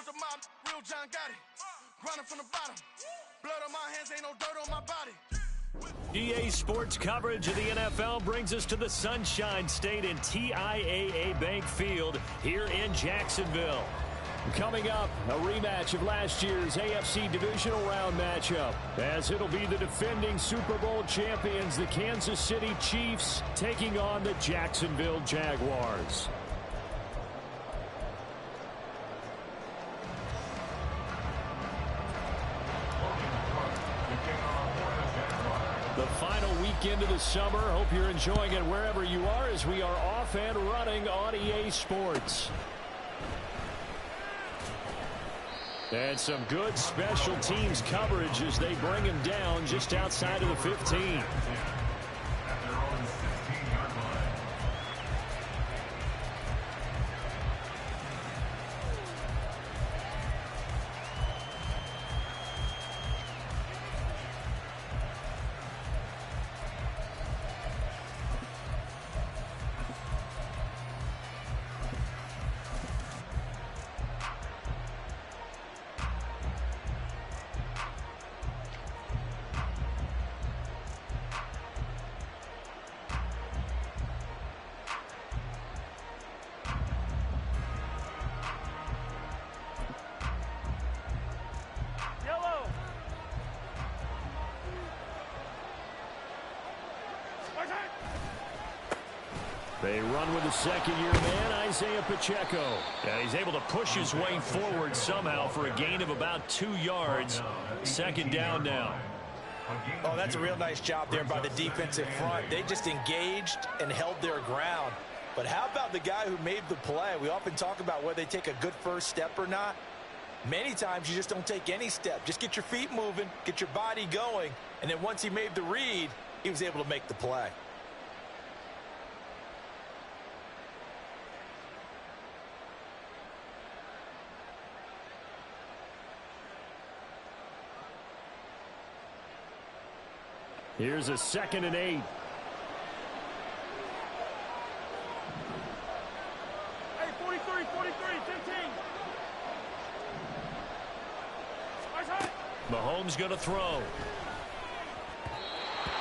with the mob, real John Gotti. Grinding from the bottom. Blood on my hands, ain't no dirt on my body. EA Sports coverage of the NFL brings us to the Sunshine State in TIAA Bank Field here in Jacksonville. Coming up, a rematch of last year's AFC Divisional Round matchup, as it'll be the defending Super Bowl champions, the Kansas City Chiefs, taking on the Jacksonville Jaguars. The final weekend of the summer. Hope you're enjoying it wherever you are as we are off and running on EA Sports. And some good special teams coverage as they bring him down just outside of the 15. They run with the second-year man, Isaiah Pacheco. And he's able to push his way forward somehow for a gain of about 2 yards. Second down now. Oh, that's a real nice job there by the defensive front. They just engaged and held their ground. But how about the guy who made the play? We often talk about whether they take a good first step or not. Many times you just don't take any step. Just get your feet moving, get your body going, and then once he made the read, he was able to make the play. Here's a 2nd and 8. Hey, 43, 15. Mahomes going to throw.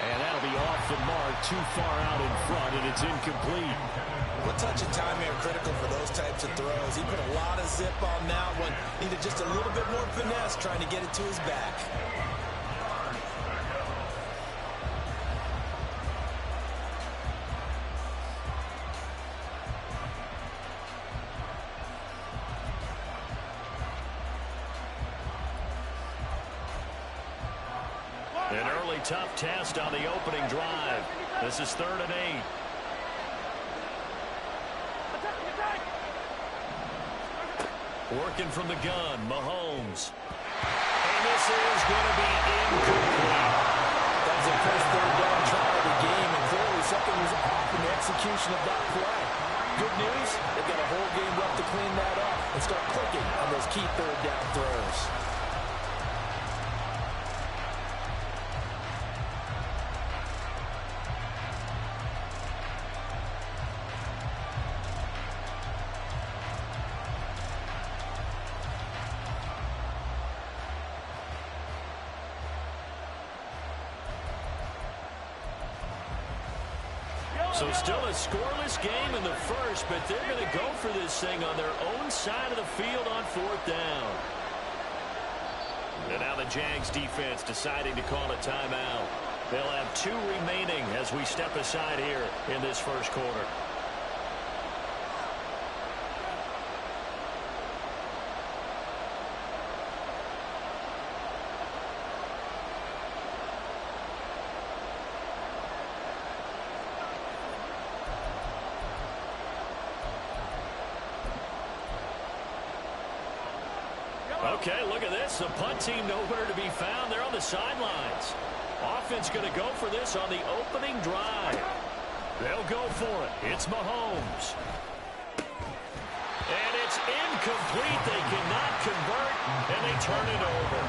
And that'll be off the mark, too far out in front, and it's incomplete. What touch and timing are critical for those types of throws. He put a lot of zip on that one. Needed just a little bit more finesse trying to get it to his back. An early tough test on the opening drive. This is 3rd and 8. Working from the gun, Mahomes. And this is going to be incomplete. That was the first 3rd down try of the game, and clearly something was off in the execution of that play. Good news, they've got a whole game left to clean that up and start clicking on those key 3rd down throws. So still a scoreless game in the first, but they're going to go for this thing on their own side of the field on 4th down. And now the Jags defense deciding to call a timeout. They'll have 2 remaining as we step aside here in this first quarter. Okay, look at this. The punt team nowhere to be found. They're on the sidelines. Offense going to go for this on the opening drive. They'll go for it. It's Mahomes. And it's incomplete. They cannot convert, and they turn it over.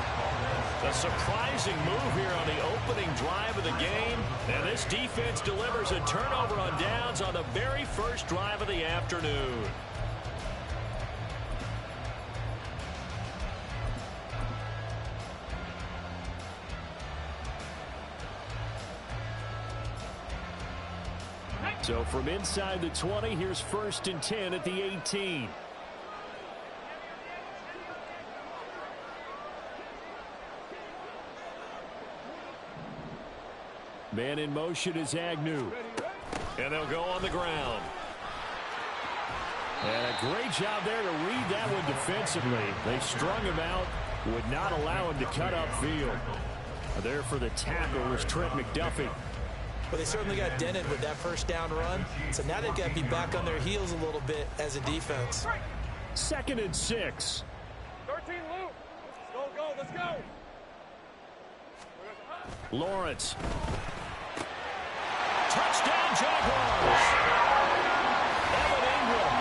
A surprising move here on the opening drive of the game. And this defense delivers a turnover on downs on the very first drive of the afternoon. So from inside the 20, here's 1st and 10 at the 18. Man in motion is Agnew. And they'll go on the ground. And a great job there to read that one defensively. They strung him out, would not allow him to cut upfield. There for the tackle was Trent McDuffie. Well, they certainly got dented with that first down run. So now they've got to be back on their heels a little bit as a defense. 2nd and 6. 13 loop. Let's go. Lawrence. Touchdown, Jaguars. Evan Ingram,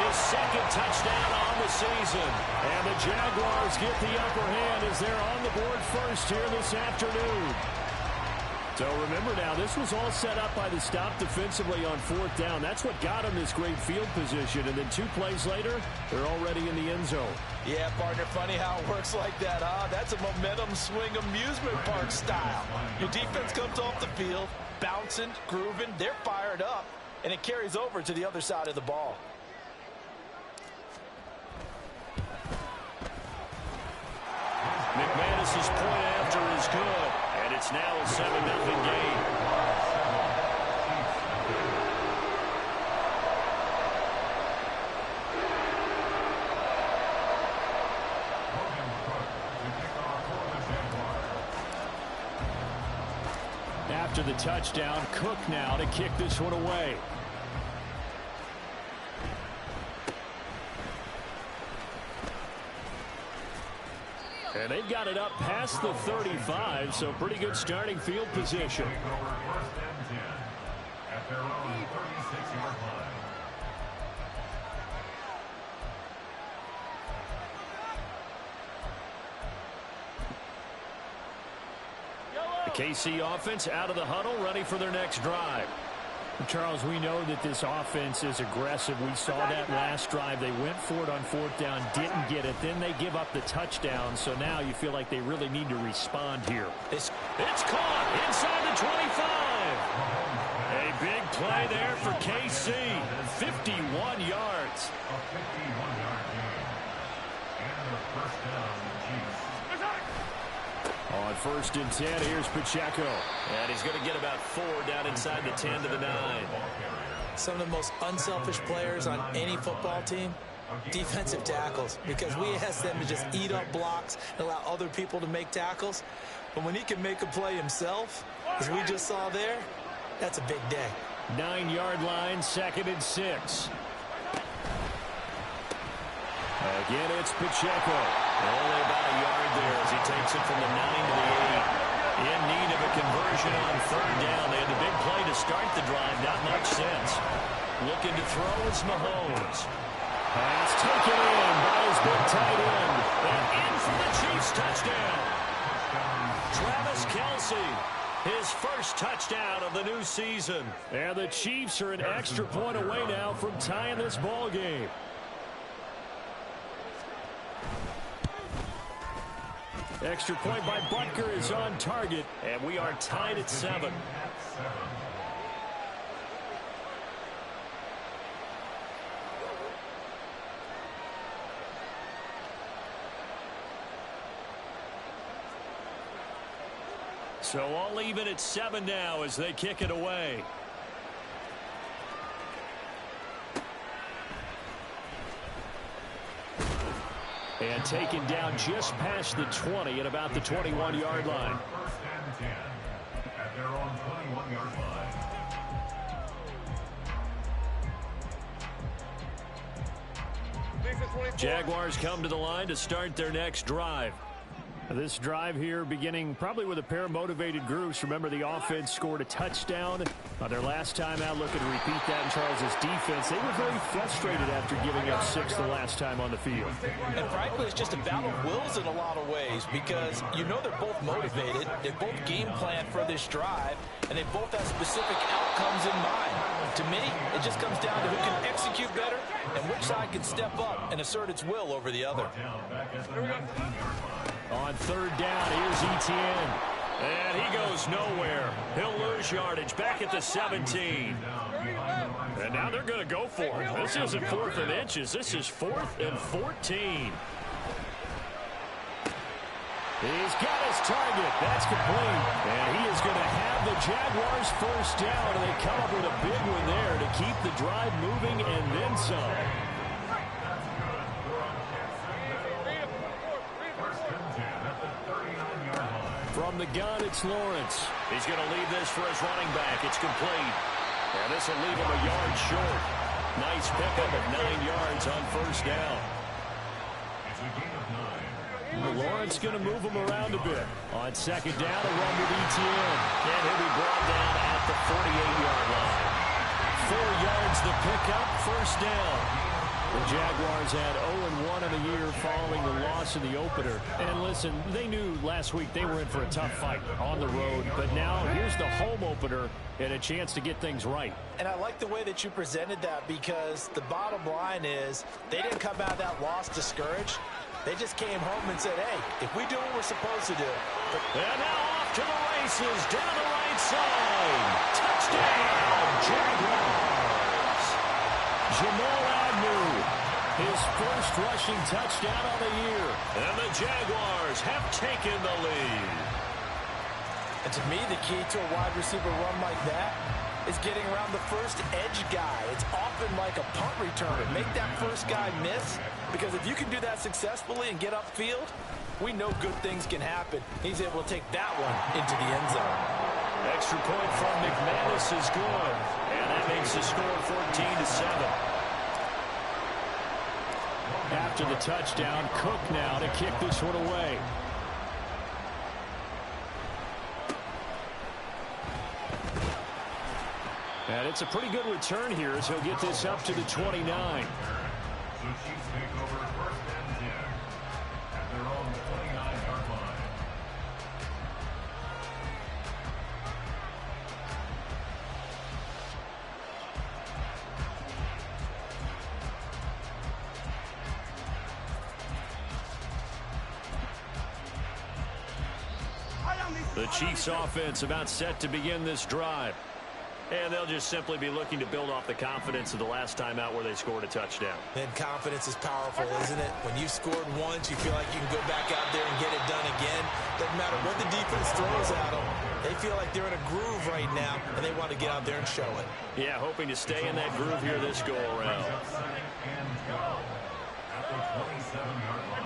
his 2nd touchdown on the season. And the Jaguars get the upper hand as they're on the board first here this afternoon. So remember now, this was all set up by the stop defensively on 4th down. That's what got them this great field position. And then 2 plays later, they're already in the end zone. Yeah, partner, funny how it works like that, huh? That's a momentum swing amusement park style. Your defense comes off the field, bouncing, grooving, they're fired up, and it carries over to the other side of the ball. McManus's point after is good, and it's now a 7-0 game. After the touchdown, Cook now to kick this one away. And they've got it up past the 35, so pretty good starting field position. At their own 36-yard line. The KC offense out of the huddle, ready for their next drive. Charles, we know that this offense is aggressive. We saw that last drive. They went for it on 4th down, didn't get it. Then they give up the touchdown. So now you feel like they really need to respond here. It's caught inside the 25. A big play there for KC. 51 yards. A 51-yard gain. And the first down, the Chiefs. On 1st and 10, here's Pacheco. And he's going to get about 4 down inside the 10 to the 9. some of the most unselfish players on any football team, defensive tackles, because we ask them to just eat up blocks and allow other people to make tackles. But when he can make a play himself, as we just saw there, that's a big day. 9-yard line, 2nd and 6. Again, it's Pacheco. Only about a yard there as he takes it from the 9 to the 8. In need of a conversion on 3rd down. They had the big play to start the drive. Not much sense. Looking to throw is Mahomes. Pass taken in by his big tight end. And in for the Chiefs touchdown. Travis Kelce. His first touchdown of the new season. And the Chiefs are an extra point away now from tying this ball game. Extra point by Butker is on target, and we are tied at 7. So all even at 7 now as they kick it away. And taken down just past the 20 at about the 21-yard line. 1st and 10 at their own 21-yard line. Jaguars come to the line to start their next drive. This drive here beginning probably with a pair of motivated groups. Remember, the offense scored a touchdown on their last time out. Looking to repeat that in Charles's defense. They were very frustrated after giving up 6 the last time on the field. And frankly, it's just a battle of wills in a lot of ways, because you know they're both motivated. They both game plan for this drive, and they both have specific outcomes in mind. To me, it just comes down to who can execute better and which side can step up and assert its will over the other. On 3rd down, here's Etienne. And he goes nowhere. He'll lose yardage back at the 17. And now they're going to go for it. This isn't 4th and inches. This is 4th and 14. He's got his target. That's complete. And he is going to have the Jaguars first down. And they come up with a big one there to keep the drive moving and then some. From the gun, it's Lawrence. He's going to leave this for his running back. It's complete. And this will leave him a yard short. Nice pickup of 9 yards on first down. Lawrence going to move him around a bit. On second down, a run with Etienne. And he'll be brought down at the 48-yard line. 4 yards the pickup, first down. The Jaguars had 0-1 in the year following the loss in the opener. And listen, they knew last week they were in for a tough fight on the road. But now here's the home opener and a chance to get things right. And I like the way that you presented that, because the bottom line is they didn't come out of that loss discouraged. They just came home and said, hey, if we do what we're supposed to do. And now off to the races, down the right side. Touchdown, Jaguars. Jamal Agnew, his first rushing touchdown of the year. And the Jaguars have taken the lead. And to me, the key to a wide receiver run like that is getting around the first edge guy. It's often like a punt returner. Make that first guy miss, because if you can do that successfully and get upfield, we know good things can happen. He's able to take that one into the end zone. Extra point from McManus is good. And that makes the score 14-7. After the touchdown, Cook now to kick this one away. And it's a pretty good return here as he'll get this up to the 29. So Chiefs take over 1st and 10 at their own 29-yard line. The Chiefs offense about set to begin this drive. And they'll just simply be looking to build off the confidence of the last time out where they scored a touchdown. And confidence is powerful, isn't it? When you've scored once, you feel like you can go back out there and get it done again. Doesn't matter what the defense throws at them. They feel like they're in a groove right now, and they want to get out there and show it. Yeah, hoping to stay in that groove here this go-around. And go at the 27-yard line.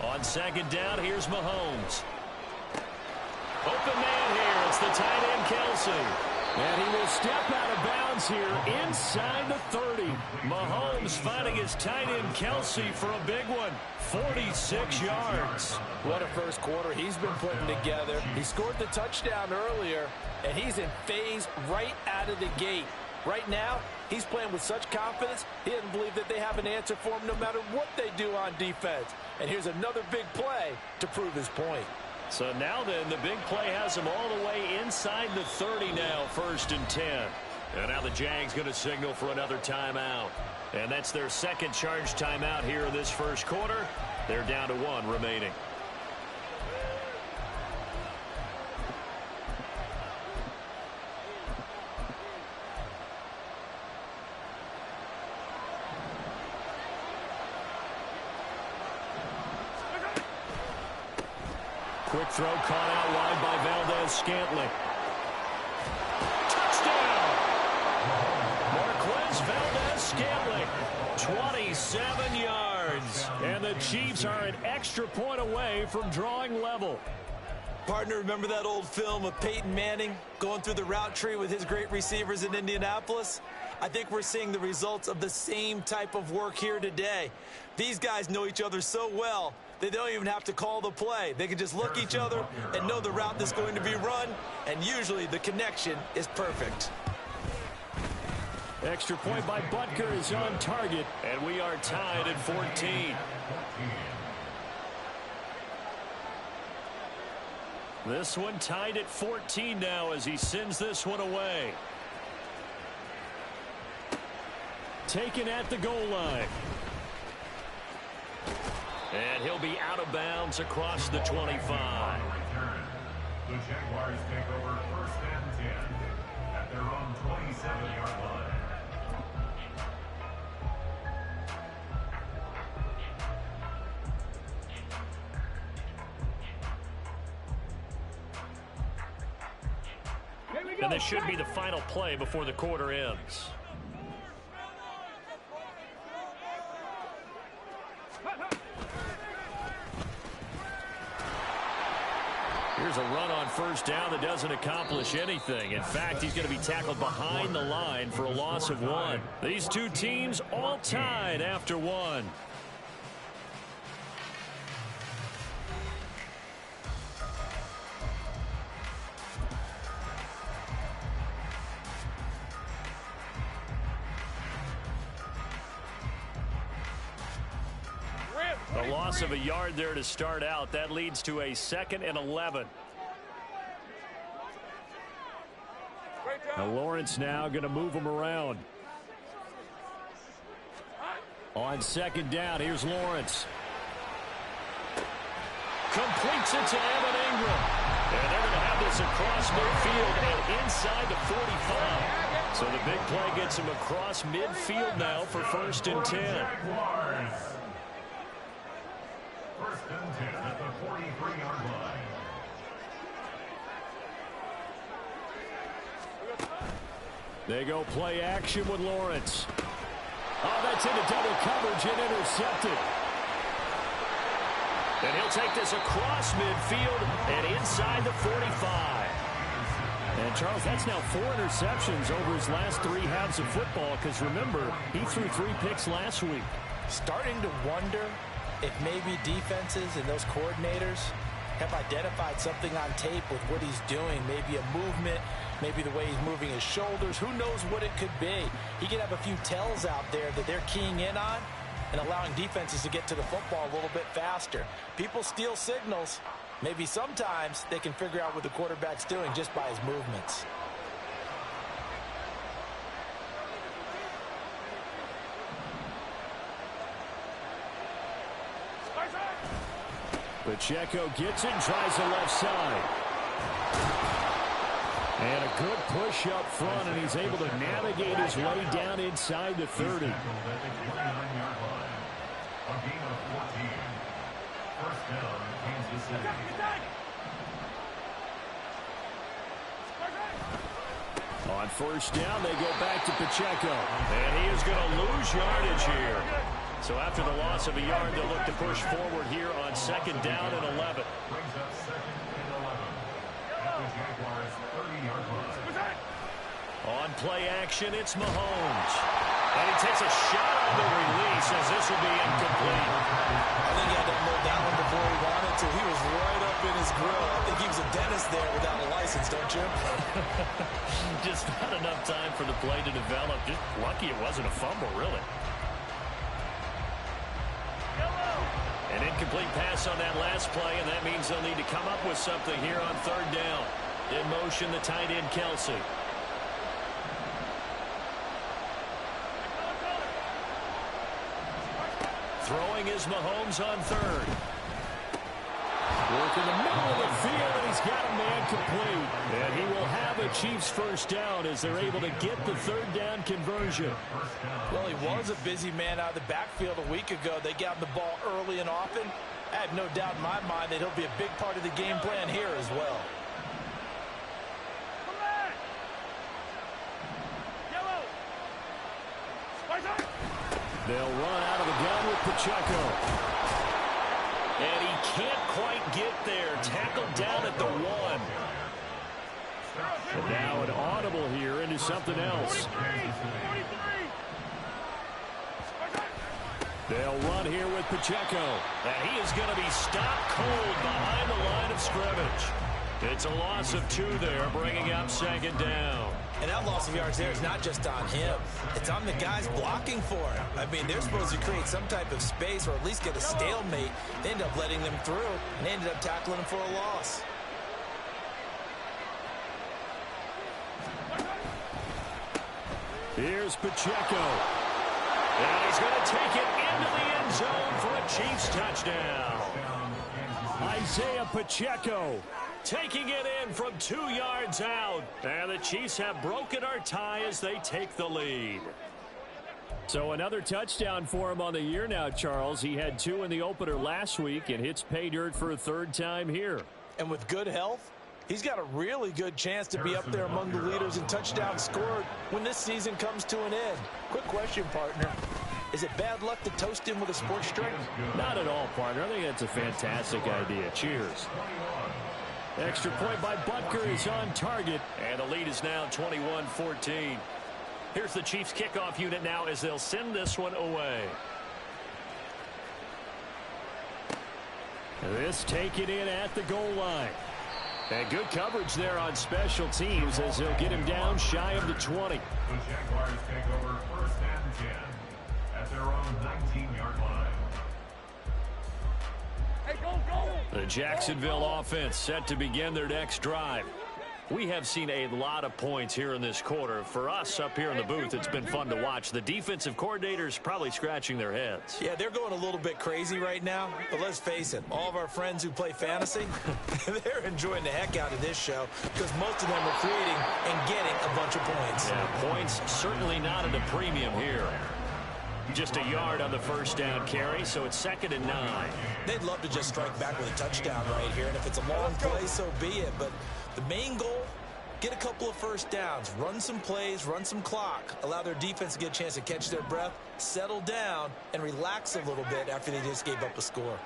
On second down, here's Mahomes. Open man here. It's the tight end, Kelce. And he will step out of bounds here inside the 30. Mahomes finding his tight end, Kelce, for a big one. 46 yards. What a first quarter he's been putting together. He scored the touchdown earlier, and he's in phase right out of the gate. Right now, he's playing with such confidence, he doesn't believe that they have an answer for him no matter what they do on defense. And here's another big play to prove his point. So now then, the big play has him all the way inside the 30 now, 1st and 10. And now the Jags going to signal for another timeout. And that's their second charge timeout here in this first quarter. They're down to 1 remaining. Quick throw caught out wide by Valdez-Scantling. Touchdown! Marquez Valdez-Scantling, 27 yards. And the Chiefs are an extra point away from drawing level. Partner, remember that old film of Peyton Manning going through the route tree with his great receivers in Indianapolis? I think we're seeing the results of the same type of work here today. These guys know each other so well, they don't even have to call the play. They can just look each other and know the route that's going to be run, and usually the connection is perfect. Extra point by Butker is on target, and we are tied at 14. This one tied at 14 now as he sends this one away. Taken at the goal line. And he'll be out of bounds across the 25. The Jaguars take over first and 10 at their own 27-yard line. And this should be the final play before the quarter ends. Here's a run on first down that doesn't accomplish anything. In fact, he's going to be tackled behind the line for a loss of 1. These two teams all tied after 1. A loss of a yard there to start out. That leads to a 2nd and 11. Now Lawrence now going to move him around. On 2nd down, here's Lawrence. Completes it to Evan Ingram. And they're going to have this across midfield and inside the 45. So the big play gets him across midfield now for 1st and 10. First and 10 at the 43-yard line. They go play action with Lawrence. Oh, that's into double coverage and intercepted. And he'll take this across midfield and inside the 45. And, Charles, that's now 4 interceptions over his last 3 halves of football because, remember, he threw 3 picks last week. Starting to wonder if maybe defenses and those coordinators have identified something on tape with what he's doing, maybe a movement, maybe the way he's moving his shoulders. Who knows what it could be? He could have a few tells out there that they're keying in on and allowing defenses to get to the football a little bit faster. People steal signals. Maybe sometimes they can figure out what the quarterback's doing just by his movements. Pacheco gets it and tries the left side. And a good push up front, and he's able to navigate his way down inside the 30. A gain of 14. First down, Kansas City. On first down, they go back to Pacheco. And he is going to lose yardage here. So after the loss of a yard, they'll look to push forward here on 2nd down and 11. Brings up 2nd and 11 at the Jaguars' 30-yard line. On play action, it's Mahomes. And he takes a shot on the release as this will be incomplete. I think he had to unload that one before he wanted to. He was right up in his grill. I think he was a dentist there without a license, don't you? Just not enough time for the play to develop. Just lucky it wasn't a fumble, really. An incomplete pass on that last play, and that means they'll need to come up with something here on 3rd down. In motion, the tight end, Kelsey. Throwing is Mahomes on 3rd. Working the middle of the field, and he's got a man complete. And he will have a Chiefs first down as they're able to get the 3rd down conversion. Well, he was a busy man out of the backfield a week ago. They got him the ball early and often. I have no doubt in my mind that he'll be a big part of the game plan here as well. They'll run out of the gun with Pacheco. And he can't quite get there. Tackled down at the 1. And now an audible here into something else. They'll run here with Pacheco. And he is going to be stopped cold behind the line of scrimmage. It's a loss of 2 there, bringing up 2nd down. And that loss of yards there is not just on him. It's on the guys blocking for him. I mean, they're supposed to create some type of space or at least get a stalemate. They end up letting them through, and they ended up tackling him for a loss. Here's Pacheco. And he's going to take it into the end zone for a Chiefs touchdown. Isaiah Pacheco taking it in from 2 yards out. And the Chiefs have broken our tie as they take the lead. So another touchdown for him on the year now, Charles. He had 2 in the opener last week and hits pay dirt for a 3rd time here. And with good health, he's got a really good chance to be up there among the leaders in touchdowns scored when this season comes to an end. Quick question, partner. Is it bad luck to toast him with a sports drink? Not at all, partner. I think that's a fantastic idea. Cheers. Extra point by Butker is on target, and the lead is now 21-14. Here's the Chiefs kickoff unit now as they'll send this one away. This taken in at the goal line. And good coverage there on special teams as they'll get him down shy of the 20. The Jaguars take over 1st and 10 at their own 19-yard line. The Jacksonville offense set to begin their next drive. We have seen a lot of points here in this quarter. For us up here in the booth, it's been fun to watch. The defensive coordinators probably scratching their heads. Yeah, they're going a little bit crazy right now. But let's face it, all of our friends who play fantasy, they're enjoying the heck out of this show because most of them are creating and getting a bunch of points. Yeah, points certainly not at a premium here. Just a yard on the 1st down carry, so it's 2nd and 9. They'd love to just strike back with a touchdown right here, and if it's a long play, so be it. But the main goal, get a couple of 1st downs, run some plays, run some clock, allow their defense to get a chance to catch their breath, settle down, and relax a little bit after they just gave up a score.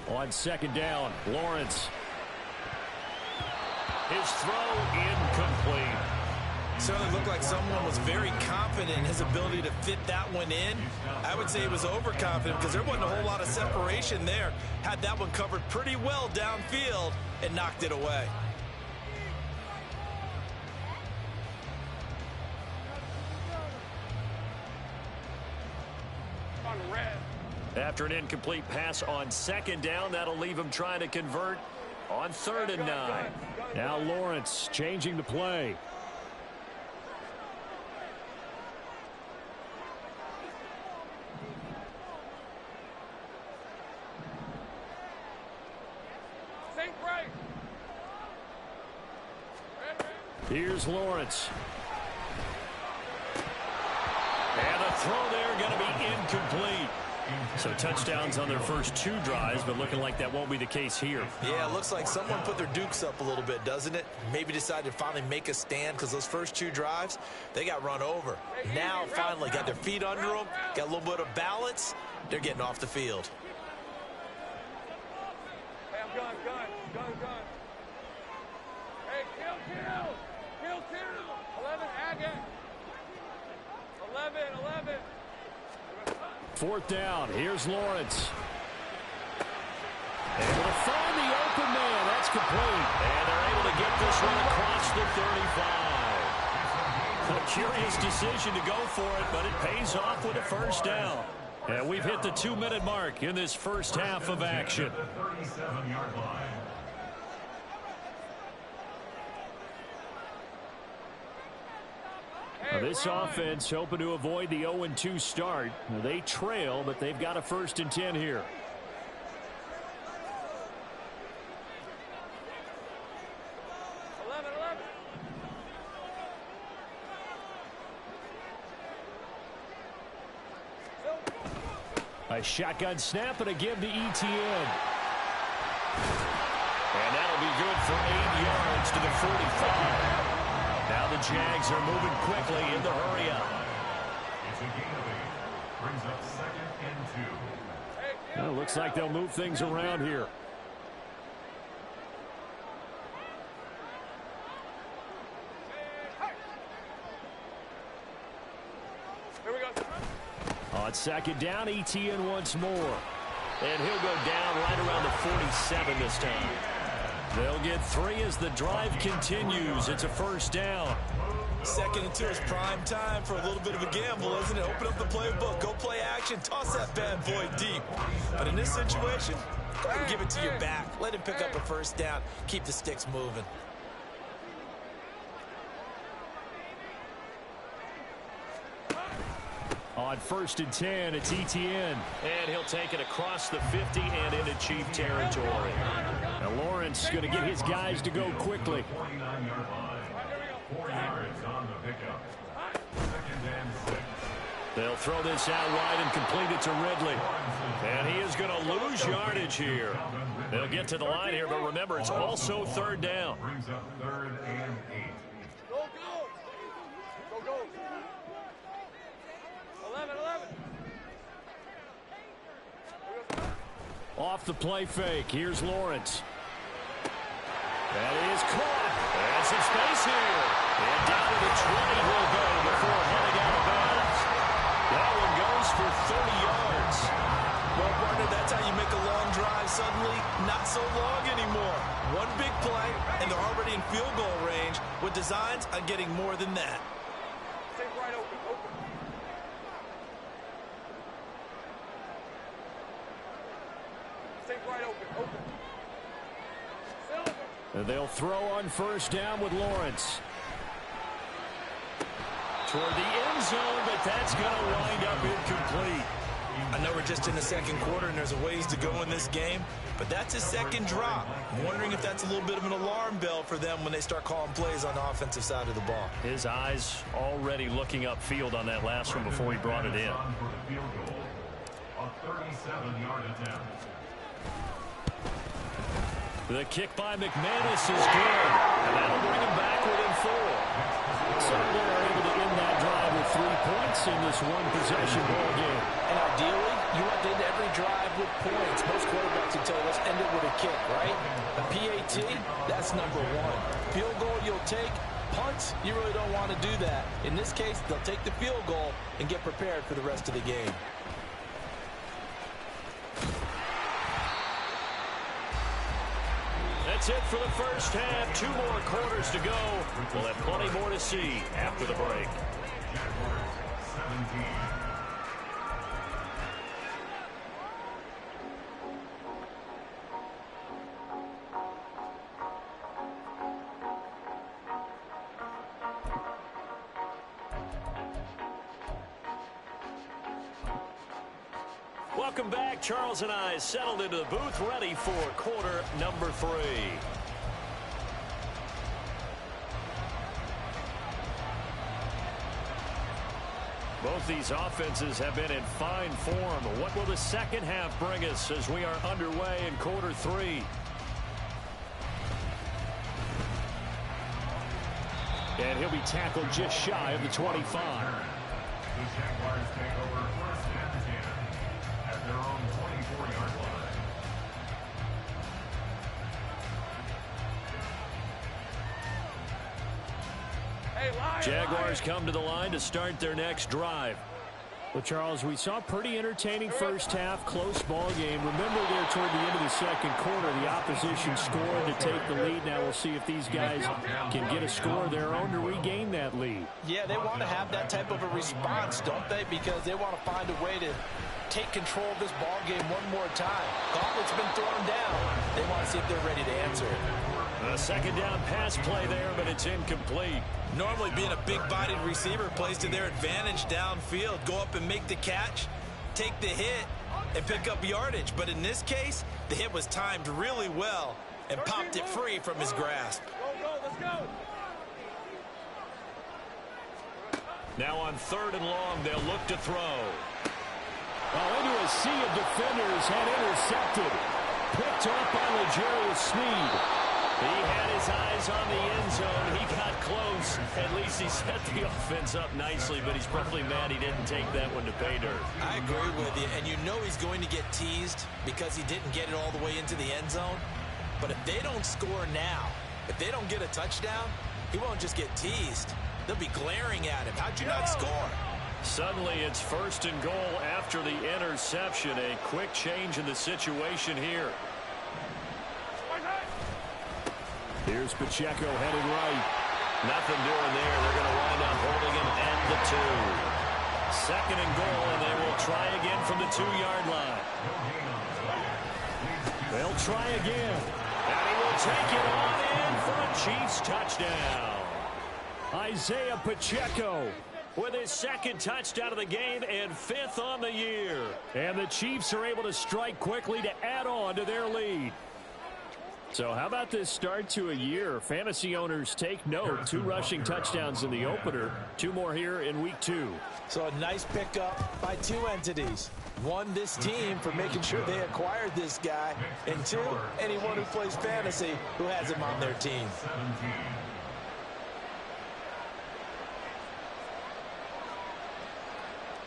On 2nd down, Lawrence. His throw incomplete. Certainly looked like someone was very confident in his ability to fit that one in. I would say he was overconfident because there wasn't a whole lot of separation there. Had that one covered pretty well downfield and knocked it away. After an incomplete pass on 2nd down, that'll leave him trying to convert on 3rd and 9. Now Lawrence changing the play. Here's Lawrence. And the throw there going to be incomplete. So touchdowns on their first 2 drives, but looking like that won't be the case here. Yeah, it looks like someone put their dukes up a little bit, doesn't it? Maybe decided to finally make a stand because those first 2 drives, they got run over. Now finally got their feet under them, got a little bit of balance. They're getting off the field. Hey, I'm gun. Hey, kill. 11, Agate. 11. 4th down. Here's Lawrence. Able to find the open man. That's complete. And they're able to get this one across the 35. A curious decision to go for it, but it pays off with a 1st down. And we've hit the 2-minute mark in this first half of action. The 37-yard line. This offense hoping to avoid the 0-2 start. They trail, but they've got a 1st and 10 here. A shotgun snap and a give to Etienne. And that'll be good for 8 yards to the 45. Now the Jags are moving quickly in the hurry up. It's a gain of 8. Brings up 2nd and 2. Well, looks like they'll move things around here. Here we go. On 2nd down, Etienne once more. And he'll go down right around the 47 this time. They'll get 3 as the drive continues. It's a 1st down. 2nd and 2 is prime time for a little bit of a gamble, isn't it? Open up the playbook, go play action, toss that bad boy deep. But in this situation, Go ahead and give it to your back. Let him pick up a first down. Keep the sticks moving. On 1st and 10, it's Etienne. And he'll take it across the 50 and into Chief territory. Now Lawrence going to get his guys to go quickly. 49-yard line. 4 yards on the pickup. 2nd and 6. They'll throw this out wide and complete it to Ridley. And he is going to lose yardage here. They'll get to the line here, but remember, it's also 3rd down. Brings up 3rd and 8. Go, go. Go, go. 11. Off the play fake. Here's Lawrence. That is caught. And some space here. And down to the 20 will go before heading out of bounds. That one goes for 30 yards. Well, partner, that's how you make a long drive suddenly not so long anymore. One big play, and they're already in field goal range with designs on getting more than that. Stay right open. Stay right open. And they'll throw on 1st down with Lawrence. Toward the end zone, but that's going to wind up incomplete. I know we're just in the 2nd quarter and there's a ways to go in this game, but that's his 2nd drop. I'm wondering if that's a little bit of an alarm bell for them when they start calling plays on the offensive side of the ball. His eyes already looking upfield on that last one before he brought it in. For the field goal. A 37-yard attempt. The kick by McManus is good, and that'll bring him back within 4. So they're able to end that drive with 3 points in this one-possession ball game. And ideally, you want to end every drive with points. Most quarterbacks would tell us end it with a kick, right? A PAT, that's number 1. Field goal you'll take. Punts, you really don't want to do that. In this case, they'll take the field goal and get prepared for the rest of the game. That's it for the first half. 2 more quarters to go. We'll have plenty more to see after the break. Jaguars 17. Welcome back. Charles and I settled into the booth, ready for quarter number 3. Both these offenses have been in fine form. What will the second half bring us as we are underway in quarter 3? And he'll be tackled just shy of the 25. The Jaguars take over 1st and 10 at their own 24-yard line. Jaguars come to the line to start their next drive. Well, Charles, we saw a pretty entertaining first half, close ball game. Remember there toward the end of the 2nd quarter, the opposition scored to take the lead. Now we'll see if these guys can get a score of their own to regain that lead. Yeah, they want to have that type of a response, don't they? Because they want to find a way to take control of this ball game one more time. Gauntlet's been thrown down. They want to see if they're ready to answer it. A 2nd down pass play there, but it's incomplete. Normally being a big-bodied receiver plays to their advantage downfield. Go up and make the catch, take the hit, and pick up yardage. But in this case, the hit was timed really well and popped it free from his grasp. Go, let's go. Now on 3rd and long, they'll look to throw. Well, into a sea of defenders and intercepted. Picked up by L'Jarius Sneed. He had his eyes on the end zone. He got close. At least he set the offense up nicely, but he's probably mad he didn't take that one to pay dirt. I agree with you, and you know he's going to get teased because he didn't get it all the way into the end zone. But if they don't score now, if they don't get a touchdown, he won't just get teased. They'll be glaring at him. How'd you not score? Suddenly it's 1st and goal after the interception. A quick change in the situation here. Here's Pacheco heading right. Nothing doing there. They're going to wind up holding him at the 2. 2nd and goal, and they will try again from the 2-yard line. No gain on the play. Leads to They'll try again. And he will take it on in for a Chiefs touchdown. Isaiah Pacheco with his second touchdown of the game and 5th on the year. And the Chiefs are able to strike quickly to add on to their lead. So how about this start to a year? Fantasy owners take note. 2 rushing touchdowns in the opener. 2 more here in week 2. So a nice pickup by 2 entities. 1, this team for making sure they acquired this guy. And 2, anyone who plays fantasy who has him on their team.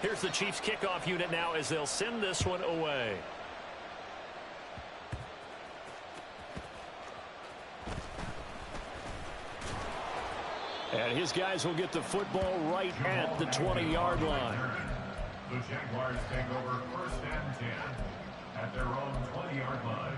Here's the Chiefs kickoff unit now as they'll send this one away. And his guys will get the football right at the 20-yard line. The Jaguars take over 1st and 10 at their own 20-yard line.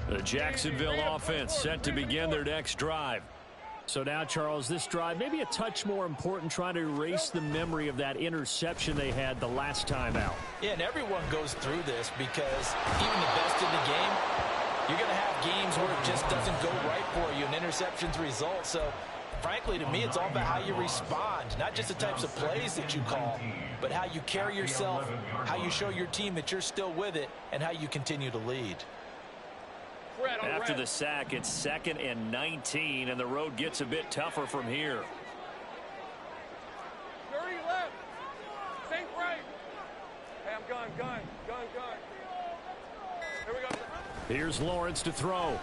The Jacksonville offense set to begin their next drive. So now, Charles, this drive maybe a touch more important, trying to erase the memory of that interception they had the last time out. Yeah, and everyone goes through this because even the best in the game, you're going to have games where it just doesn't go right for you, and interceptions result. So, frankly, to me, it's all about how you respond, not just the types of plays that you call, but how you carry yourself, how you show your team that you're still with it, and how you continue to lead. After the sack, it's 2nd and 19, and the road gets a bit tougher from here. 30 left. Safe right. Hey, I'm gun. Here we go. Here's Lawrence to throw.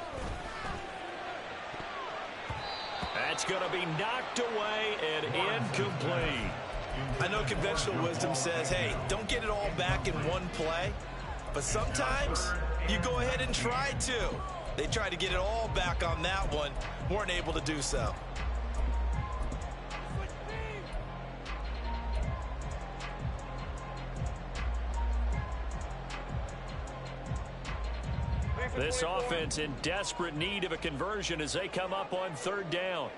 That's going to be knocked away and incomplete. I know conventional wisdom says, hey, don't get it all back in one play. But sometimes you go ahead and try to. They tried to get it all back on that one. Weren't able to do so. This offense in desperate need of a conversion as they come up on 3rd down.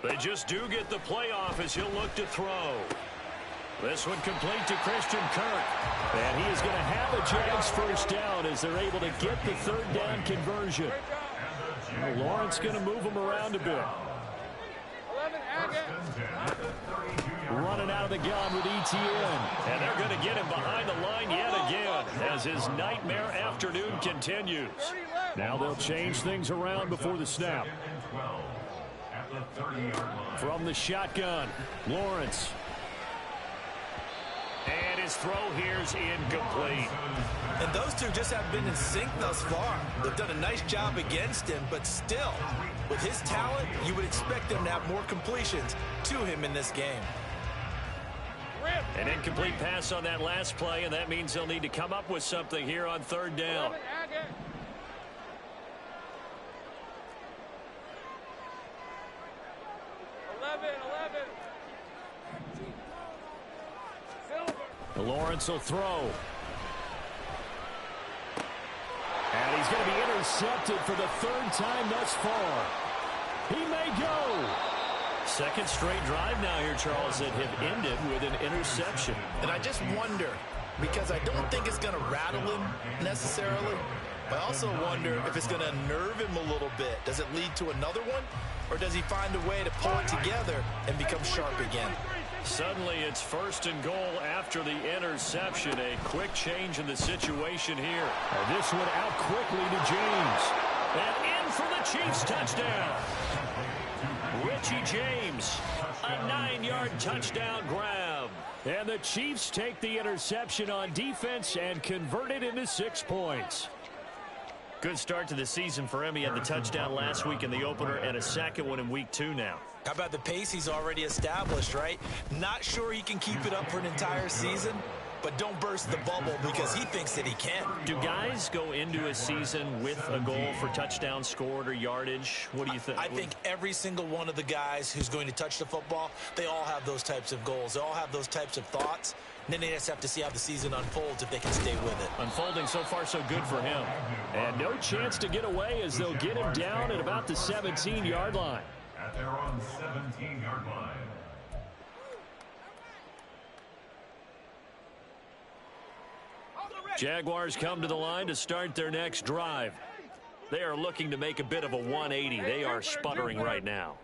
They just do get the playoff as he'll look to throw. This one complete to Christian Kirk. And he is going to have a Jags 1st down as they're able to get the 3rd down conversion. Now, Lawrence going to move him around a bit. Running out of the gun with Etienne. And they're going to get him behind the line yet again as his nightmare afternoon continues. Now they'll change things around before the snap. From the shotgun, Lawrence. And his throw here's incomplete. And those two just have been in sync thus far. They've done a nice job against him, but still, with his talent, you would expect them to have more completions to him in this game. An incomplete pass on that last play, and that means they'll need to come up with something here on 3rd down. 11. Lawrence will throw. And he's going to be intercepted for the 3rd time thus far. He may go. 2nd straight drive now here, Charles, that have ended with an interception. And I just wonder, because I don't think it's going to rattle him necessarily, but I also wonder if it's going to unnerve him a little bit. Does it lead to another one? Or does he find a way to pull it together and become sharp again? Suddenly it's 1st and goal after the interception. A quick change in the situation here. And this one out quickly to James. And in for the Chiefs touchdown. Richie James, a 9-yard touchdown grab. And the Chiefs take the interception on defense and convert it into 6 points. Good start to the season for him. He had the touchdown last week in the opener and a 2nd one in week 2 now. How about the pace he's already established, right? Not sure he can keep it up for an entire season, but don't burst the bubble because he thinks that he can. Do guys go into a season with a goal for touchdown scored or yardage? What do you think? I think every single one of the guys who's going to touch the football, they all have those types of goals. They all have those types of thoughts. And then they just have to see how the season unfolds if they can stay with it. Unfolding so far so good for him. And no chance to get away as they'll get him down at about the 17-yard line. At their own 17-yard line. Jaguars come to the line to start their next drive. They are looking to make a bit of a 180. They are sputtering right now.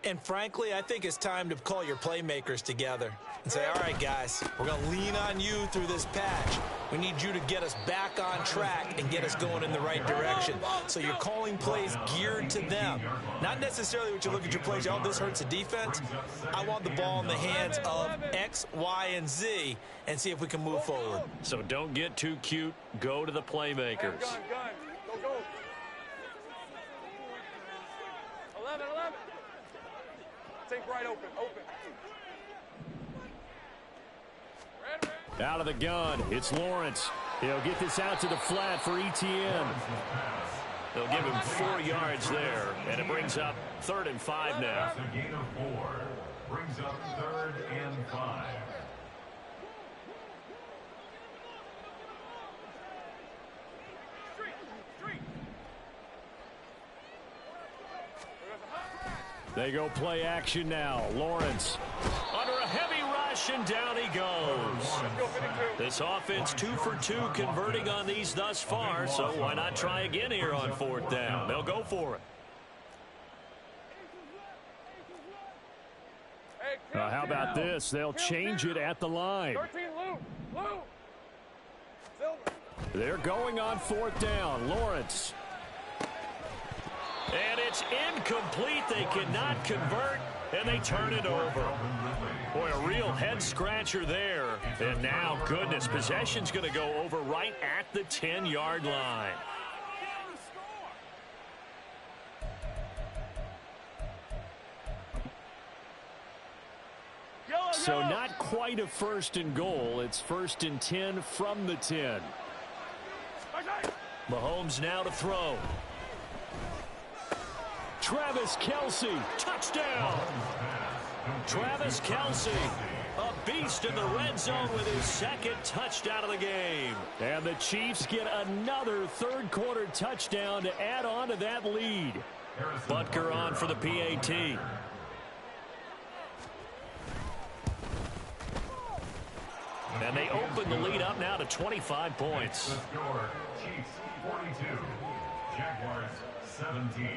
And frankly, I think it's time to call your playmakers together and say, all right, guys, we're going to lean on you through this patch. We need you to get us back on track and get us going in the right direction. So you're calling plays geared to them. Not necessarily what you look at your plays, oh, this hurts the defense. I want the ball in the hands of X, Y, and Z and see if we can move forward. So don't get too cute. Go to the playmakers. Gun. Go. 11. Think right, open. Out of the gun, it's Lawrence. He'll get this out to the flat for Etienne. They'll give him 4 yards there, and it brings up 3rd and 5 now. That's a gain of 4. Brings up 3rd and 5. They go play action now. Lawrence under a heavy rush, and down he goes. This offense 2 for 2 converting on these thus far, so why not try again here on 4th down? They'll go for it. How about this? They'll change it at the line. 13, Lou. Silver. They're going on 4th down. Lawrence. And it's incomplete. They cannot convert, and they turn it over. Boy, a real head-scratcher there. And now, goodness, possession's going to go over right at the 10-yard line. So not quite a 1st and goal. It's 1st and 10 from the 10. Mahomes now to throw. Travis Kelce, touchdown. Travis Kelce, a beast in the red zone with his 2nd touchdown of the game. And the Chiefs get another 3rd quarter touchdown to add on to that lead. Butker on for the PAT. And they open the lead up now to 25 points. The score, Chiefs 42, Jaguars 17.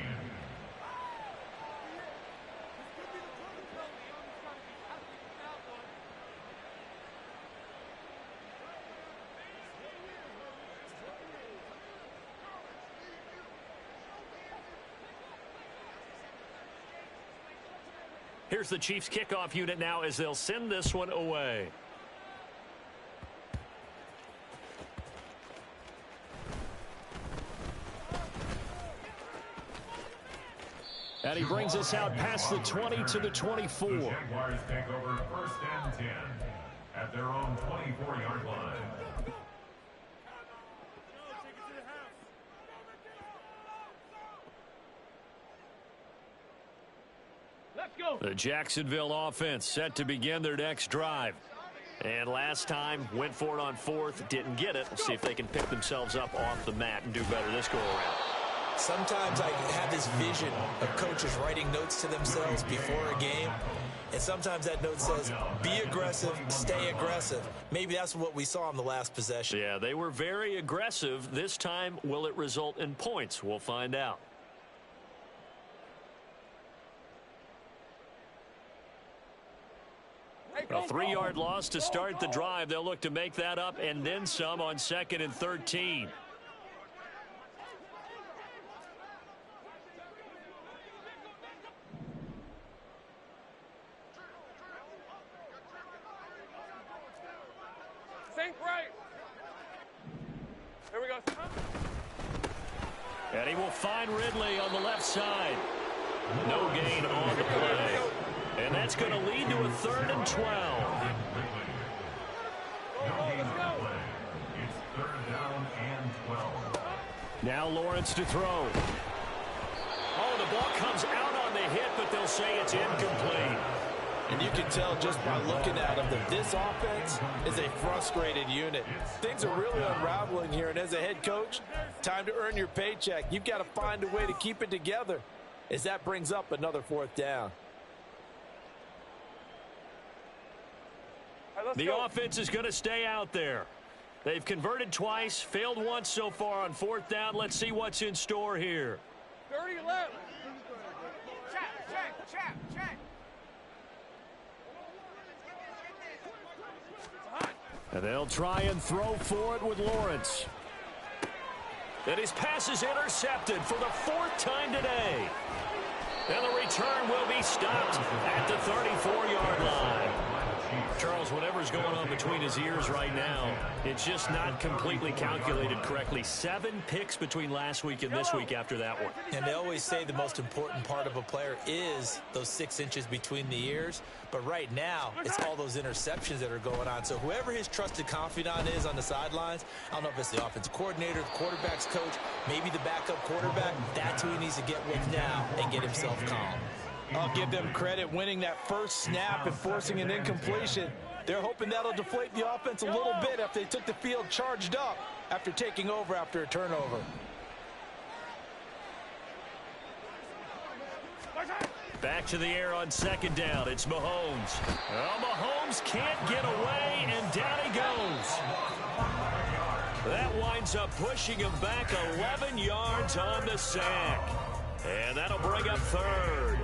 Here's the Chiefs kickoff unit now as they'll send this one away. And he brings us out past the 20 to the 24. The Jaguars take over 1st and 10 at their own 24-yard line. Let's go. The Jacksonville offense set to begin their next drive. And last time went for it on 4th, didn't get it. We'll see if they can pick themselves up off the mat and do better this go around. Sometimes I have this vision of coaches writing notes to themselves before a game, and sometimes that note says, be aggressive, stay aggressive. Maybe that's what we saw in the last possession. Yeah, they were very aggressive. This time, will it result in points? We'll find out. A 3-yard loss to start the drive. They'll look to make that up and then some on 2nd and 13. Think right. Here we go. And he will find Ridley on the left side. No gain on the play. And that's going to lead to a 3rd and 12. Now Lawrence to throw. Oh, the ball comes out on the hit, but they'll say it's incomplete. And you can tell just by looking at them that this offense is a frustrated unit. Things are really unraveling here, and as a head coach, time to earn your paycheck. You've got to find a way to keep it together as that brings up another 4th down. The offense is going to stay out there. They've converted twice, failed once so far on 4th down. Let's see what's in store here. 30 left. Check. And they'll try and throw for it with Lawrence. And his pass is intercepted for the 4th time today. And the return will be stopped at the 34-yard line. Charles, whatever's going on between his ears right now, it's just not completely calculated correctly. 7 picks between last week and this week after that one. And they always say the most important part of a player is those 6 inches between the ears. But right now, it's all those interceptions that are going on. So whoever his trusted confidant is on the sidelines, I don't know if it's the offensive coordinator, the quarterback's coach, maybe the backup quarterback, that's who he needs to get with now and get himself calm. I'll give them credit winning that first snap and forcing an incompletion. They're hoping that'll deflate the offense a little bit after they took the field charged up after taking over after a turnover. Back to the air on 2nd down. It's Mahomes. Well, Mahomes can't get away, and down he goes. That winds up pushing him back 11 yards on the sack. And that'll bring up 3rd.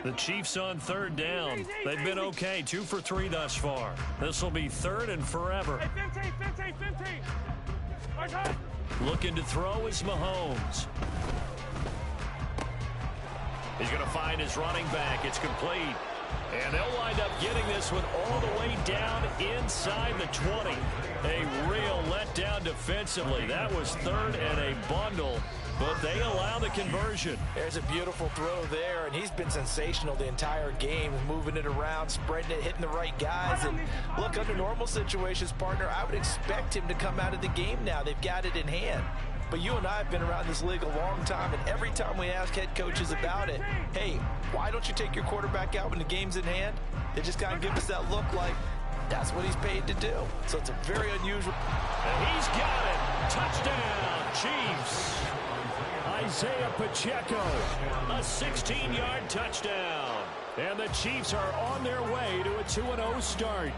The Chiefs on 3rd down. They've been okay, 2 for 3 thus far. This will be 3rd and forever. 15. Looking to throw is Mahomes. He's going to find his running back. It's complete. And they'll wind up getting this one all the way down inside the 20. A real letdown defensively. That was 3rd and a bundle, but they allow the conversion. There's a beautiful throw there, and he's been sensational the entire game, moving it around, spreading it, hitting the right guys. And look, under normal situations, partner, I would expect him to come out of the game now. They've got it in hand. But you and I have been around this league a long time, and every time we ask head coaches about it, hey, why don't you take your quarterback out when the game's in hand? They just kind of give us that look like that's what he's paid to do. So it's a very unusual. And he's got it. Touchdown, Chiefs. Isaiah Pacheco, a 16-yard touchdown. And the Chiefs are on their way to a 2-0 start.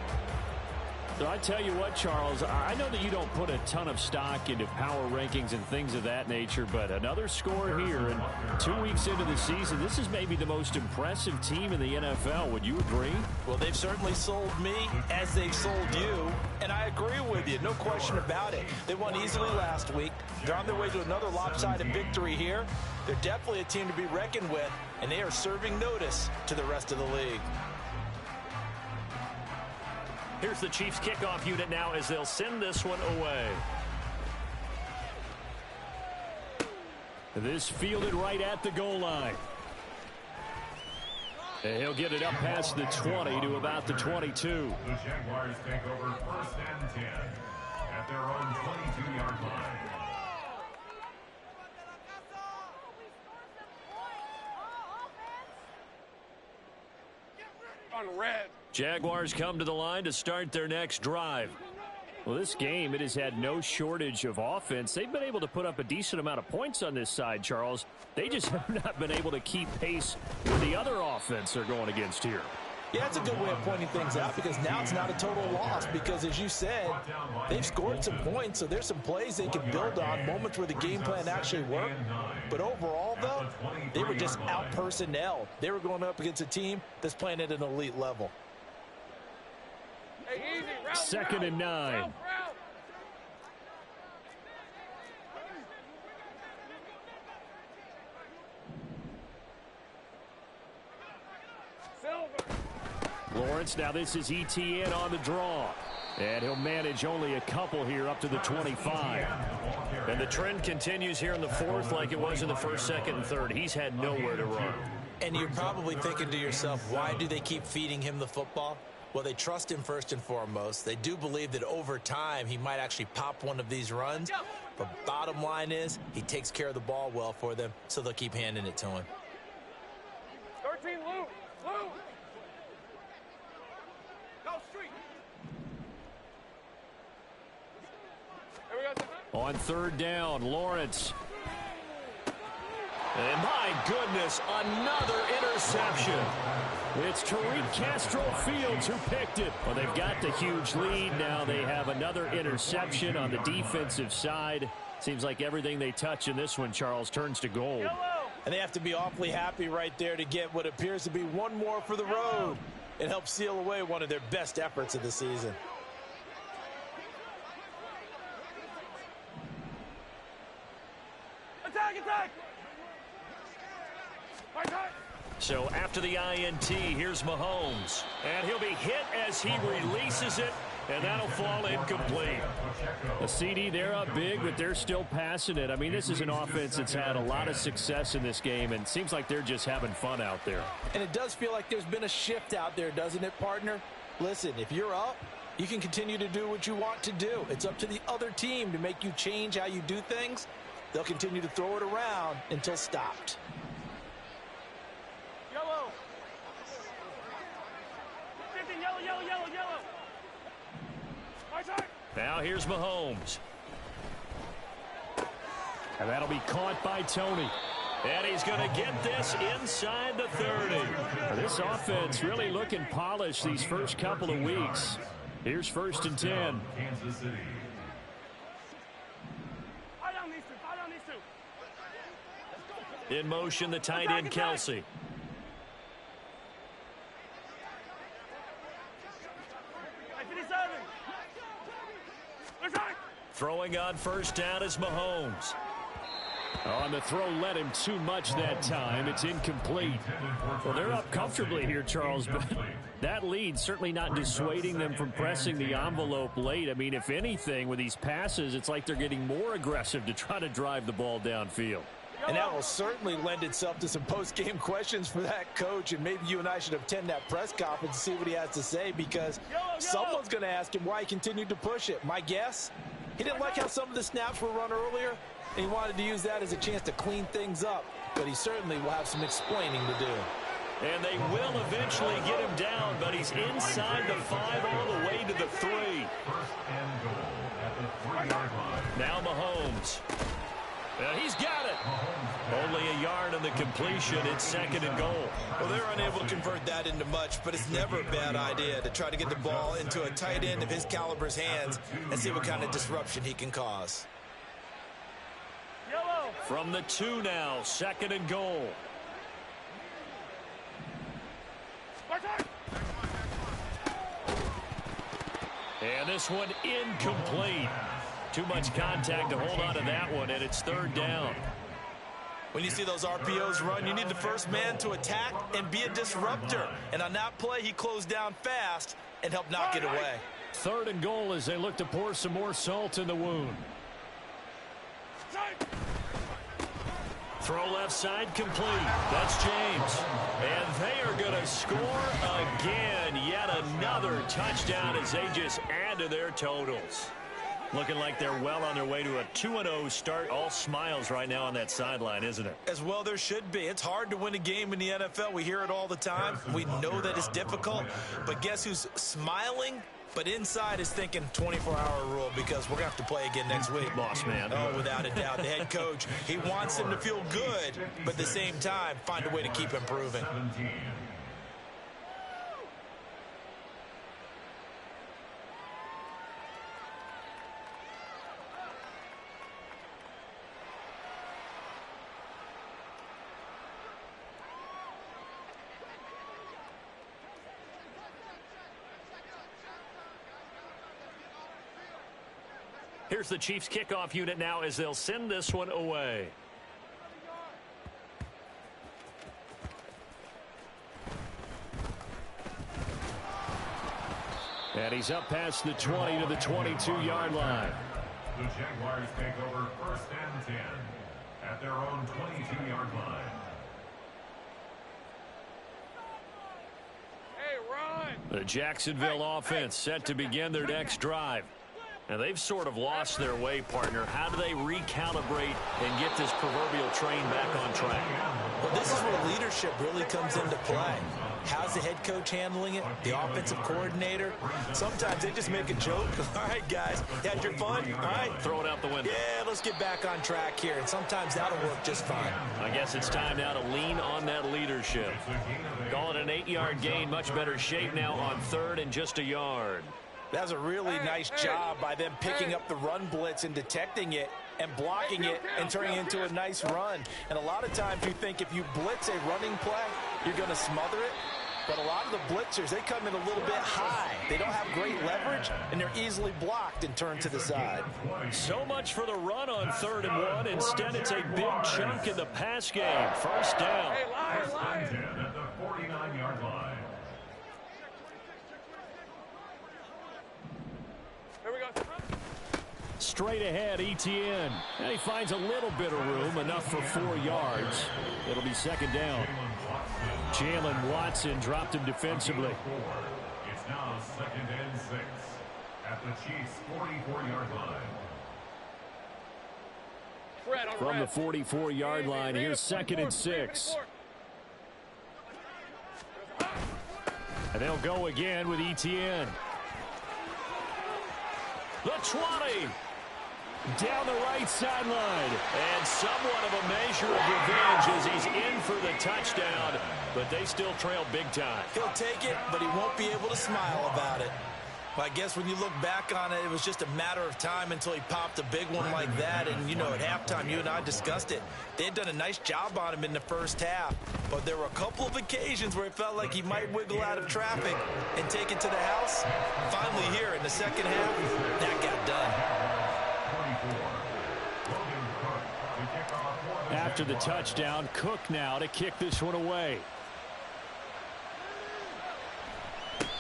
So I tell you what, Charles, I know that you don't put a ton of stock into power rankings and things of that nature, but another score here, and 2 weeks into the season, this is maybe the most impressive team in the NFL. Would you agree? Well, they've certainly sold me as they've sold you, and I agree with you, no question about it. They won easily last week. They're on their way to another lopsided victory here. They're definitely a team to be reckoned with, and they are serving notice to the rest of the league. Here's the Chiefs kickoff unit now as they'll send this one away. This fielded right at the goal line. And he'll get it up past the 20 to about the 22. The Jaguars take over 1st and 10 at their own 22-yard line. On red. Jaguars come to the line to start their next drive. Well, this game, it has had no shortage of offense. They've been able to put up a decent amount of points on this side, Charles. They just have not been able to keep pace with the other offense they're going against here. Yeah, it's a good way of pointing things out because now it's not a total loss because, as you said, they've scored some points, so there's some plays they can build on, moments where the game plan actually worked. But overall, though, they were just out-personnel. They were going up against a team that's playing at an elite level. Hey, easy. Route, 2nd and 9. Route. Lawrence, now this is ETN on the draw. And he'll manage only a couple here up to the 25. And the trend continues here in the fourth like it was in the first, second, and third. He's had nowhere to run. And you're probably thinking to yourself, why do they keep feeding him the football? Well, they trust him first and foremost. They do believe that over time he might actually pop one of these runs. But bottom line is he takes care of the ball well for them, so they'll keep handing it to him. 13, Lou. Go street. Here we go. On third down, Lawrence. And my goodness, another interception. It's Tariq Castro-Fields who picked it. Well, they've got the huge lead. Now they have another interception on the defensive side. Seems like everything they touch in this one, Charles, turns to gold. And they have to be awfully happy right there to get what appears to be one more for the road. It helps seal away one of their best efforts of the season. Attack! So after the INT, here's Mahomes. And he'll be hit as he releases it, and that'll fall incomplete. A CD, they're up big, but they're still passing it. I mean, this is an offense that's had a lot of success in this game, and it seems like they're just having fun out there. And it does feel like there's been a shift out there, doesn't it, partner? Listen, if you're up, you can continue to do what you want to do. It's up to the other team to make you change how you do things. They'll continue to throw it around until stopped. Yellow. 15, yellow. My turn. Now here's Mahomes. And that'll be caught by Tony. And he's going to get this inside the 30. This offense really looking polished these first couple of weeks. Here's 1st and 10. Kansas City. In motion, the tight end, Kelsey. Throwing on first down is Mahomes. On the throw, led him too much that time. It's incomplete. Well, they're up comfortably here, Charles, but that lead certainly not dissuading them from pressing the envelope late. I mean, if anything, with these passes, it's like they're getting more aggressive to try to drive the ball downfield. And that will certainly lend itself to some post-game questions for that coach, and maybe you and I should attend that press conference to see what he has to say, because someone's going to ask him why he continued to push it. My guess, he didn't like how some of the snaps were run earlier, and he wanted to use that as a chance to clean things up, but he certainly will have some explaining to do. And they will eventually get him down, but he's inside the 5 all the way to the 3. 1st and goal at the 3-yard line. Now Mahomes. He's got it. Only a yard on the completion. It's 2nd and goal. Well, they're unable to convert that into much, but it's never a bad idea to try to get the ball into a tight end of his caliber's hands and see what kind of disruption he can cause. Yellow. From the 2 now, 2nd and goal. And this one incomplete. Too much contact to hold on to that one, and it's 3rd down. When you see those RPOs run, you need the first man to attack and be a disruptor. And on that play, he closed down fast and helped knock it away. 3rd and goal as they look to pour some more salt in the wound. Throw left side complete. That's James. And they are going to score again. Yet another touchdown as they just add to their totals. Looking like they're well on their way to a 2-0 start. All smiles right now on that sideline, isn't it? As well there should be. It's hard to win a game in the NFL. We hear it all the time. We know that it's difficult. But guess who's smiling? But inside is thinking 24-hour rule, because we're going to have to play again next week. Boss man. Oh, without a doubt. The head coach, he wants them to feel good, but at the same time, find a way to keep improving. 17. Here's the Chiefs kickoff unit now as they'll send this one away. And he's up past the 20 to the 22-yard line. The Jaguars take over 1st and 10 at their own 22-yard line. The Jacksonville offense set to begin their next drive. Now, they've sort of lost their way, partner. How do they recalibrate and get this proverbial train back on track? Well, this is where leadership really comes into play. How's the head coach handling it? The offensive coordinator? Sometimes they just make a joke. All right, guys, you had your fun? All right. Throw it out the window. Yeah, let's get back on track here. And sometimes that'll work just fine. I guess it's time now to lean on that leadership. Call it an 8-yard gain. Much better shape now on 3rd and just a yard. That was a really nice job by them picking up the run blitz and detecting it and blocking it and turning it into a nice run. And a lot of times you think if you blitz a running play, you're going to smother it. But a lot of the blitzers, they come in a little bit high. They don't have great leverage, and they're easily blocked and turned to the side. So much for the run on 3rd and 1. Instead, it's a big chunk in the pass game. First down. First and 10 at the 49-yard line. Here we go. Straight ahead, Etienne. And he finds a little bit of room, enough for 4 yards. It'll be 2nd down. Jalen Watson dropped him defensively. It's now 2nd and 6 at the Chiefs' 44-yard line. From the 44-yard line, here's 2nd and 6. And they'll go again with Etienne. The 20. Down the right sideline. And somewhat of a measure of revenge as he's in for the touchdown. But they still trail big time. He'll take it, but he won't be able to smile about it. But I guess when you look back on it, it was just a matter of time until he popped a big one like that. And, you know, at halftime, you and I discussed it. They had done a nice job on him in the first half. But there were a couple of occasions where it felt like he might wiggle out of traffic and take it to the house. Finally here in the second half, that got done. After the touchdown, Cook now to kick this one away.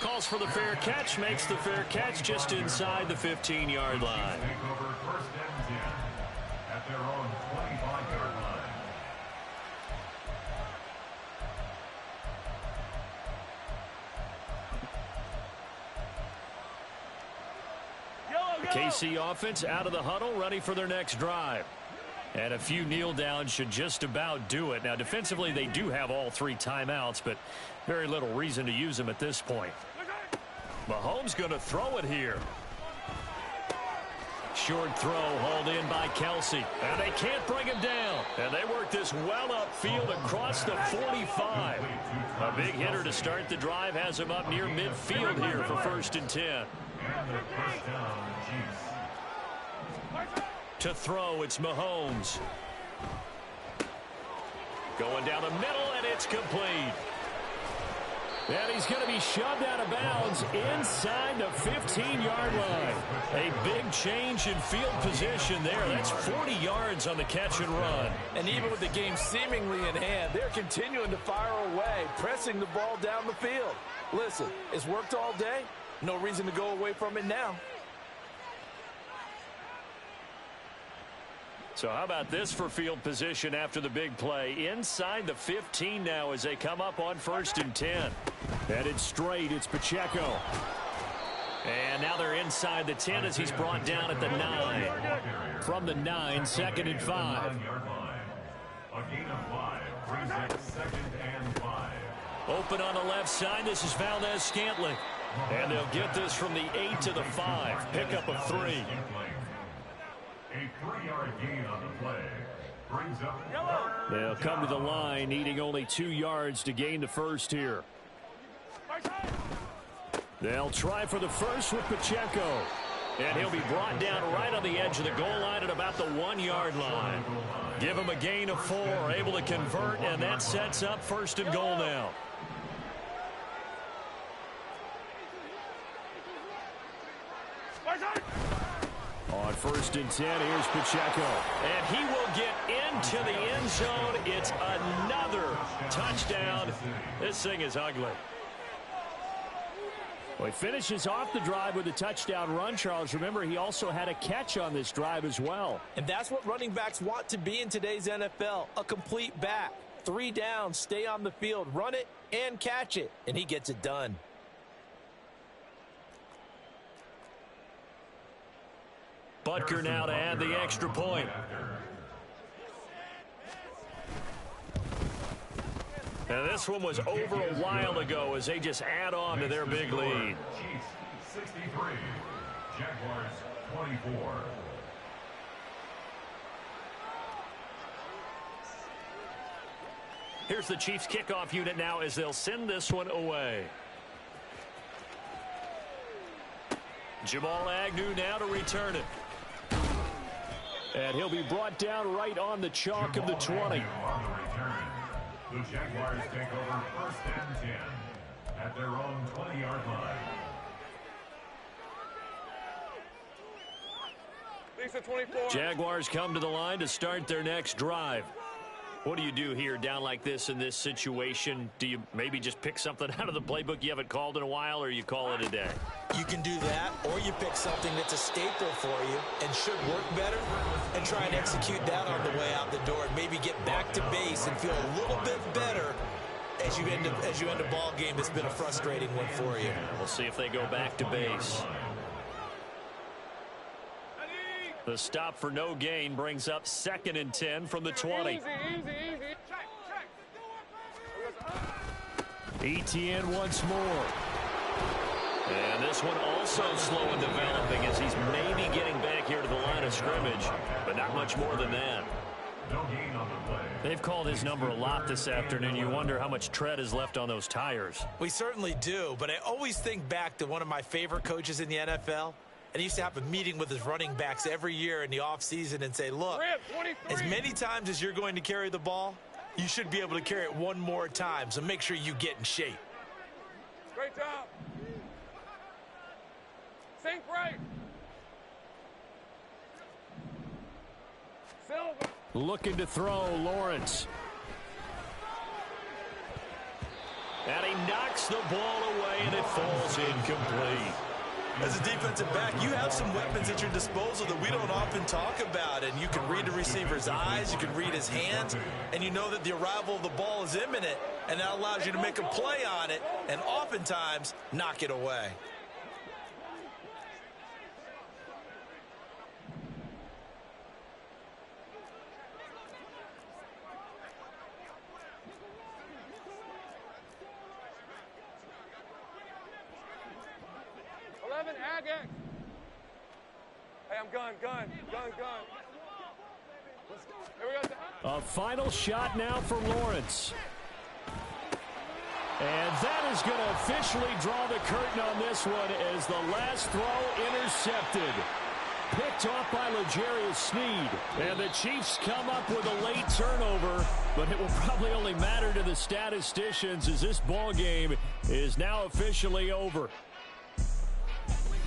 Calls for the fair catch, makes the fair catch just inside the 15-yard line. Take over 1st and 10 at their own 25-yard line. KC offense out of the huddle, ready for their next drive. And a few kneel downs should just about do it. Now, defensively, they do have all 3 timeouts, but very little reason to use them at this point. Mahomes going to throw it here. Short throw hauled in by Kelsey. And they can't bring him down. And they work this well upfield across the 45. A big hitter to start the drive has him up near midfield here for 1st and 10. And the first down, Chiefs. To throw, it's Mahomes. Going down the middle, and it's complete. And he's going to be shoved out of bounds inside the 15-yard line. A big change in field position there. That's 40 yards on the catch and run. And even with the game seemingly in hand, they're continuing to fire away, pressing the ball down the field. Listen, it's worked all day. No reason to go away from it now. So how about this for field position after the big play? Inside the 15 now as they come up on 1st and 10. Headed straight, it's Pacheco. And now they're inside the 10 as he's brought down at the 9. From the 9, 2nd and 5. A gain of 5 brings it 2nd and 5. Open on the left side, this is Valdez-Scantling. And they'll get this from the 8 to the 5. Pickup of 3. A 3-yard gain on the play brings up. They'll come to the line, needing only 2 yards to gain the first here. They'll try for the first with Pacheco. And he'll be brought down right on the edge of the goal line at about the 1-yard line. Give him a gain of 4, able to convert, and that sets up 1st and goal now. On 1st and 10, here's Pacheco. And he will get into the end zone. It's another touchdown. This thing is ugly. Well, he finishes off the drive with a touchdown run, Charles. Remember, he also had a catch on this drive as well. And that's what running backs want to be in today's NFL, a complete back. 3 downs, stay on the field, run it, and catch it, and he gets it done. Butker now to add the extra point. And this one was over a while ago as they just add on to their big lead. Chiefs 63, Jaguars 24. Here's the Chiefs kickoff unit now as they'll send this one away. Jamal Agnew now to return it. And he'll be brought down right on the chalk of the 20. On the return. The Jaguars take over 1st and 10 at their own 20-yard line. Lisa 24. Jaguars come to the line to start their next drive. What do you do here down like this in this situation? Do you maybe just pick something out of the playbook you haven't called in a while, or you call it a day? You can do that, or you pick something that's a staple for you and should work better and try and execute that on the way out the door and maybe get back to base and feel a little bit better as you end a ball game that's been a frustrating one for you. We'll see if they go back to base. The stop for no gain brings up 2nd and 10 from the 20. Easy. Etienne once more. And this one also slow in developing as he's maybe getting back here to the line of scrimmage, but not much more than that. No gain on the play. They've called his number a lot this afternoon. You wonder how much tread is left on those tires. We certainly do, but I always think back to one of my favorite coaches in the NFL. And he used to have a meeting with his running backs every year in the offseason and say, look, as many times as you're going to carry the ball, you should be able to carry it one more time, so make sure you get in shape. Great job. Sink right. Silver. Looking to throw, Lawrence. And he knocks the ball away, and it falls incomplete. As a defensive back, you have some weapons at your disposal that we don't often talk about, and you can read the receiver's eyes, you can read his hands, and you know that the arrival of the ball is imminent, and that allows you to make a play on it and oftentimes knock it away. Agate. Hey, I'm gun. Here we go. A final shot now for Lawrence. And that is going to officially draw the curtain on this one as the last throw intercepted. Picked off by L'Jarius Sneed. And the Chiefs come up with a late turnover, but it will probably only matter to the statisticians as this ball game is now officially over.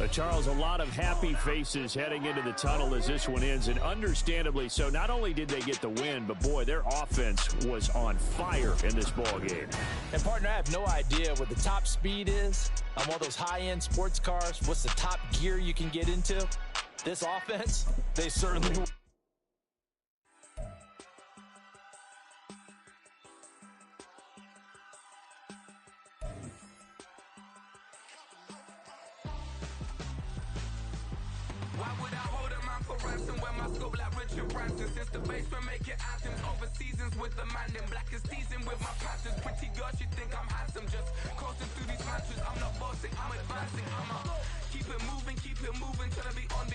Charles, a lot of happy faces heading into the tunnel as this one ends, and understandably so. Not only did they get the win, but boy, their offense was on fire in this ball game. And partner, I have no idea what the top speed is on one of those high-end sports cars. What's the top gear you can get into? This offense, they certainly will. Since the basement making anthems over seasons with the man in black is seasoned with my passions. Pretty girls, you think I'm handsome, just coasting through these matches. I'm not bossing, I'm advancing. I'ma keep it moving, trying to be on